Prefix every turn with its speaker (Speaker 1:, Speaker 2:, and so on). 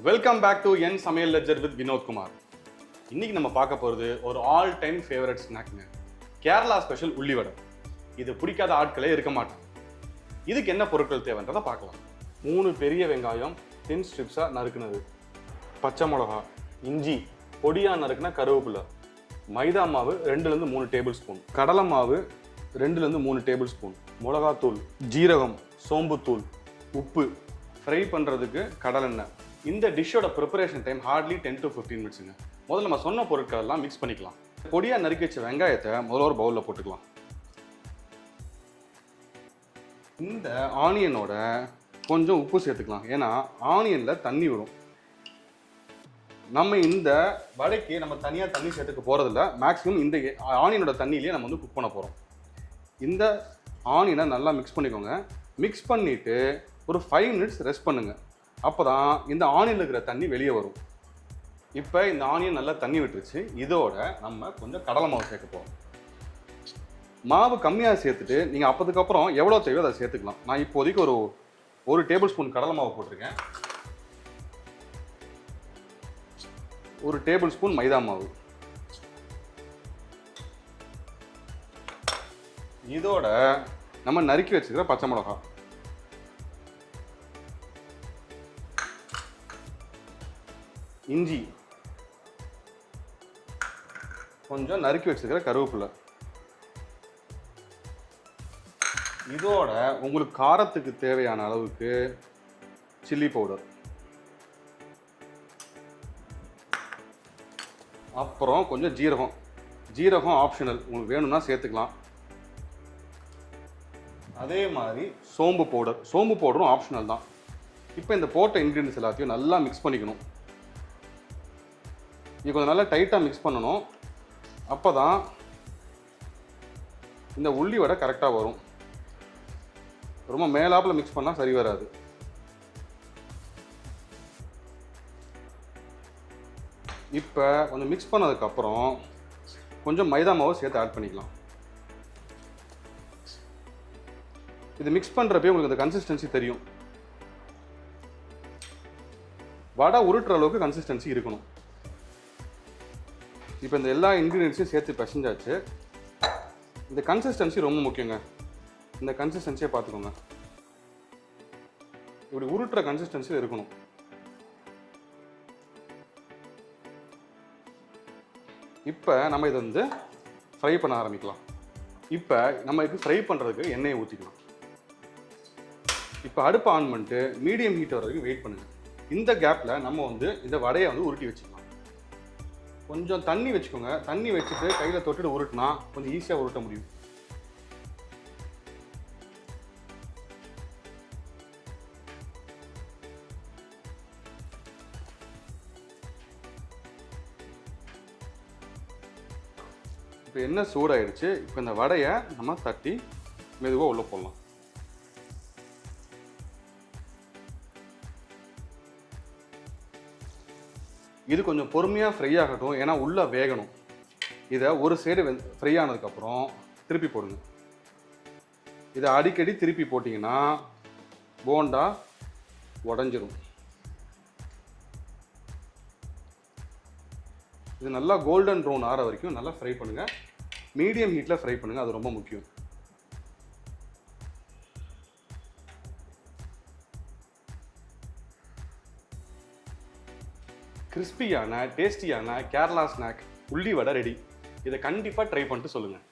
Speaker 1: Welcome back to என் சமையல் ledger with Vinod Kumar. இன்னைக்கு நம்ம பார்க்க போகிறது ஒரு ஆல் டைம் ஃபேவரட் ஸ்நாக்ங்க, கேரளா ஸ்பெஷல் உள்ளி வடை. இது பிடிக்காத ஆட்களே இருக்க மாட்டாங்க. இதுக்கு என்ன பொருட்கள் தேவைன்றதை பார்க்கலாம். 3 பெரிய வெங்காயம் தின் ஸ்ட்ரிப்ஸாக நறுக்குனது, பச்சை மிளகா, இஞ்சி பொடியாக நறுக்குன கருவேப்பிலை, மைதா மாவு 2-3 டேபிள் ஸ்பூன், கடலை மாவு 2-3 டேபிள் ஸ்பூன், மிளகாத்தூள், ஜீரகம், சோம்புத்தூள், உப்பு, ஃப்ரை பண்ணுறதுக்கு கடலெண்ணெய். இந்த டிஷ்ஷோட ப்ரிப்பரேஷன் டைம் ஹார்ட்லி 10 to 15 மினிட்ஸுங்க. முதல்ல நம்ம சொன்ன பொருட்கள் எல்லாம் மிக்ஸ் பண்ணிக்கலாம். பொடியாக நறுக்கி வச்ச வெங்காயத்தை முதல்ல ஒரு பவுலில் போட்டுக்கலாம். இந்த ஆனியனோட கொஞ்சம் உப்பு சேர்த்துக்கலாம், ஏன்னா ஆனியனில் தண்ணி விடும். நம்ம இந்த வடைக்கு நம்ம தனியாக தண்ணி சேர்த்துக்க போகிறதில்ல, மேக்ஸிமம் இந்த ஆனியனோட தண்ணியிலேயே நம்ம குக் பண்ண போகிறோம். இந்த ஆனியனை நல்லா மிக்ஸ் பண்ணிக்கோங்க. மிக்ஸ் பண்ணிவிட்டு ஒரு 5 மினிட்ஸ் ரெஸ்ட் பண்ணுங்கள். அப்போ தான் இந்த ஆனியனில் இருக்கிற தண்ணி வெளியே வரும். இப்போ இந்த ஆனியன் நல்லா தண்ணி விட்டுருச்சு. இதோட நம்ம கொஞ்சம் கடலை மாவு சேர்க்க போகிறோம். மாவு கம்மியாக சேர்த்துட்டு நீங்கள் அப்போதுக்கப்புறம் எவ்வளோ தேவையோ அதை சேர்த்துக்கலாம். நான் இப்போதைக்கு ஒரு டேபிள் ஸ்பூன் கடலை மாவு போட்டிருக்கேன். 1 டேபிள் ஸ்பூன் மைதா மாவு. இதோட நம்ம நறுக்கி வச்சுக்கிற பச்சை மிளகா, இஞ்சி, கொஞ்சம் நறுக்கி வச்சுக்கிற கருவேப்பிலை. இதோட உங்களுக்கு காரத்துக்கு தேவையான அளவுக்கு சில்லி பவுடர், அப்புறம் கொஞ்சம் ஜீரகம் ஆப்ஷனல், உங்களுக்கு வேணும்னா சேர்த்துக்கலாம். அதே மாதிரி சோம்பு பவுடரும் ஆப்ஷனல் தான். இப்போ இந்த போட்ட இன்க்ரீடியன்ஸ் எல்லாத்தையும் நல்லா மிக்ஸ் பண்ணிக்கணும். இது கொஞ்சம் நல்லா டைட்டாக மிக்ஸ் பண்ணணும். அப்போ தான் இந்த உள்ளி வடை கரெக்டாக வரும். ரொம்ப மேலாப்பில் மிக்ஸ் பண்ணால் சரி வராது. இப்போ கொஞ்சம் மிக்ஸ் பண்ணதுக்கப்புறம் கொஞ்சம் மைதா மாவு சேர்த்து ஆட் பண்ணிக்கலாம். இது மிக்ஸ் பண்ணுறப்பே உங்களுக்கு இந்த கன்சிஸ்டன்சி தெரியும். வடை உருட்டுற அளவுக்கு கன்சிஸ்டன்சி இருக்கணும். இப்போ இந்த எல்லா இன்க்ரீடியன்ஸையும் சேர்த்து பிசைஞ்சாச்சு. இந்த கன்சிஸ்டன்சி ரொம்ப முக்கியங்க. இந்த கன்சிஸ்டன்சியை பார்த்துக்கோங்க. இப்படி உருட்டுற கன்சிஸ்டன்சியில் இருக்கணும். இப்போ நம்ம இதை ஃப்ரை பண்ண ஆரம்பிக்கலாம். இப்போ நம்ம இது ஃப்ரை பண்ணுறதுக்கு எண்ணெயை ஊற்றிக்கலாம். இப்போ அடுப்பை ஆன் பண்ணிட்டு மீடியம் ஹீட் வர வரைக்கும் வெயிட் பண்ணுங்கள். இந்த கேப்பில் நம்ம இந்த வடையை உருட்டி வச்சுக்கலாம். கொஞ்சம் தண்ணி வச்சுக்கோங்க. தண்ணி வச்சுட்டு கையில் தொட்டுட்டு உருட்டினா கொஞ்சம் ஈஸியாக உருட்ட முடியும். இப்போ எண்ணெய் சூடாயிடுச்சு. இப்போ இந்த வடையை நம்ம தட்டி மெதுவாக உள்ளே போடலாம். இது கொஞ்சம் பொறுமையாக ஃப்ரை ஆகட்டும், ஏன்னா உள்ளே வேகணும். இதை ஒரு சைடு ஃப்ரை ஆனதுக்கப்புறம் திருப்பி போடுங்க. இதை அடிக்கடி திருப்பி போட்டிங்கன்னா போண்டா உடஞ்சிரும். இது நல்லா கோல்டன் ப்ரௌன் ஆகிற வரைக்கும் நல்லா ஃப்ரை பண்ணுங்கள். மீடியம் ஹீட்டில் ஃப்ரை பண்ணுங்கள், அது ரொம்ப முக்கியம். கிறிஸ்பியான டேஸ்டியான கேரளா ஸ்நாக் உள்ளி வடை ரெடி. இதை கண்டிப்பாக ட்ரை பண்ணிட்டு சொல்லுங்கள்.